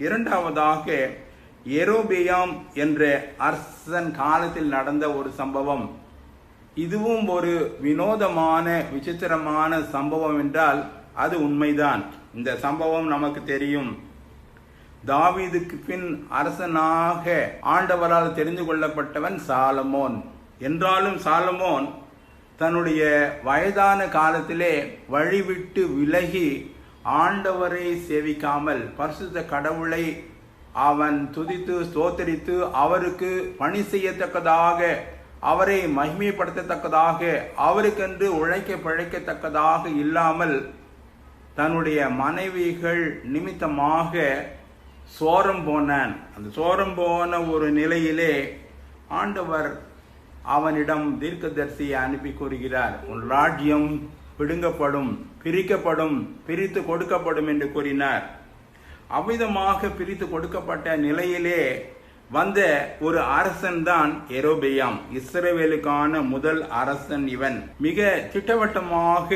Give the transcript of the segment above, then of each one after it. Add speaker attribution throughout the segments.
Speaker 1: இரண்டாவதாக யெரொபெயாம் என்ற அரசன் காலத்தில் நடந்த ஒரு சம்பவம். இதுவும் ஒரு வினோதமான விசித்திரமான சம்பவம் என்றால் அது உண்மைதான். இந்த சம்பவம் நமக்கு தெரியும். தாவீதுக்கு பின் அரசனாக ஆண்டவரால் தெரிந்து கொள்ளப்பட்டவன் சாலமோன். என்றாலும் சாலமோன் தன்னுடைய வயதான காலத்திலே வழிவிட்டு விலகி ஆண்டவரை சேவிக்காமல் பரிசுத்த கடவுளை அவன் துதித்து ஸ்தோத்தரித்து அவருக்கு பணி செய்யத்தக்கதாக, அவரை மகிமைப்படுத்தத்தக்கதாக, அவருக்கென்று உழைக்க பிழைக்கத்தக்கதாக இல்லாமல் தன்னுடைய மனைவிகள் நிமித்தமாக சோரம் போனான். அந்த சோரம் போன ஒரு நிலையிலே ஆண்டவர் அவனிடம் தீர்க்கதரிசியை அனுப்பி கூறுகிறார், உன் ராஜ்யம் பிடுங்கப்படும், பிரிக்கப்படும், பிரித்து கொடுக்கப்படும் என்று கூறினார். அவ்விதமாக பிரித்து கொடுக்கப்பட்ட நிலையிலே வந்த ஒரு அரசன் தான் யெரொபெயாம். இஸ்ரவேலுக்கான முதல் அரசன் இவன். மிக திட்டவட்டமாக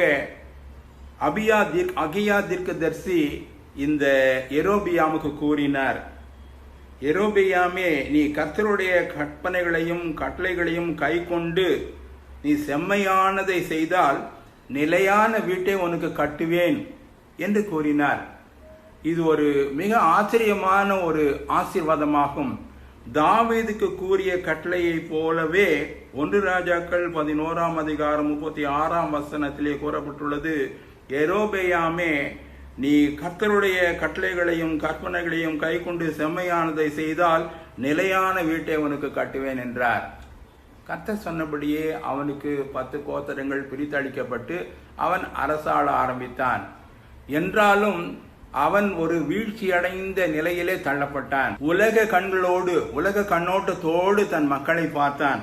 Speaker 1: அகியா தீர்க்கதரிசி இந்த யெரொபெயாமுக்கு கூறினார், யெரொபெயாமே, நீ கர்த்தருடைய கற்பனைகளையும் கட்டளைகளையும் கை கொண்டு நீ செம்மையானதை செய்தால் நிலையான வீட்டை உனக்கு கட்டுவேன் என்று கூறினார். இது ஒரு மிக ஆச்சரியமான ஒரு ஆசீர்வாதமாகும். தாவீதுக்கு கூறிய கட்டளையை போலவே 1 ராஜாக்கள் 11ஆம் அதிகாரம் 36ஆம் வசனத்திலே கூறப்பட்டுள்ளது, யெரொபெயாமே, நீ கர்த்தருடைய கட்டளைகளையும் கற்பனைகளையும் கை கொண்டு செம்மையானதை செய்தால் நிலையான வீட்டை உனக்கு கட்டுவேன் என்றார். கர்த்தர் சொன்னபடியே அவனுக்கு 10 கோத்திரங்கள் பிரித்தளிக்கப்பட்டு அவன் அரசாள ஆரம்பித்தான். என்றாலும் அவன் ஒரு வீழ்ச்சியடைந்த நிலையிலே தள்ளப்பட்டான். உலக கண்ணோட்டத்தோடு தன் மக்களை பார்த்தான்.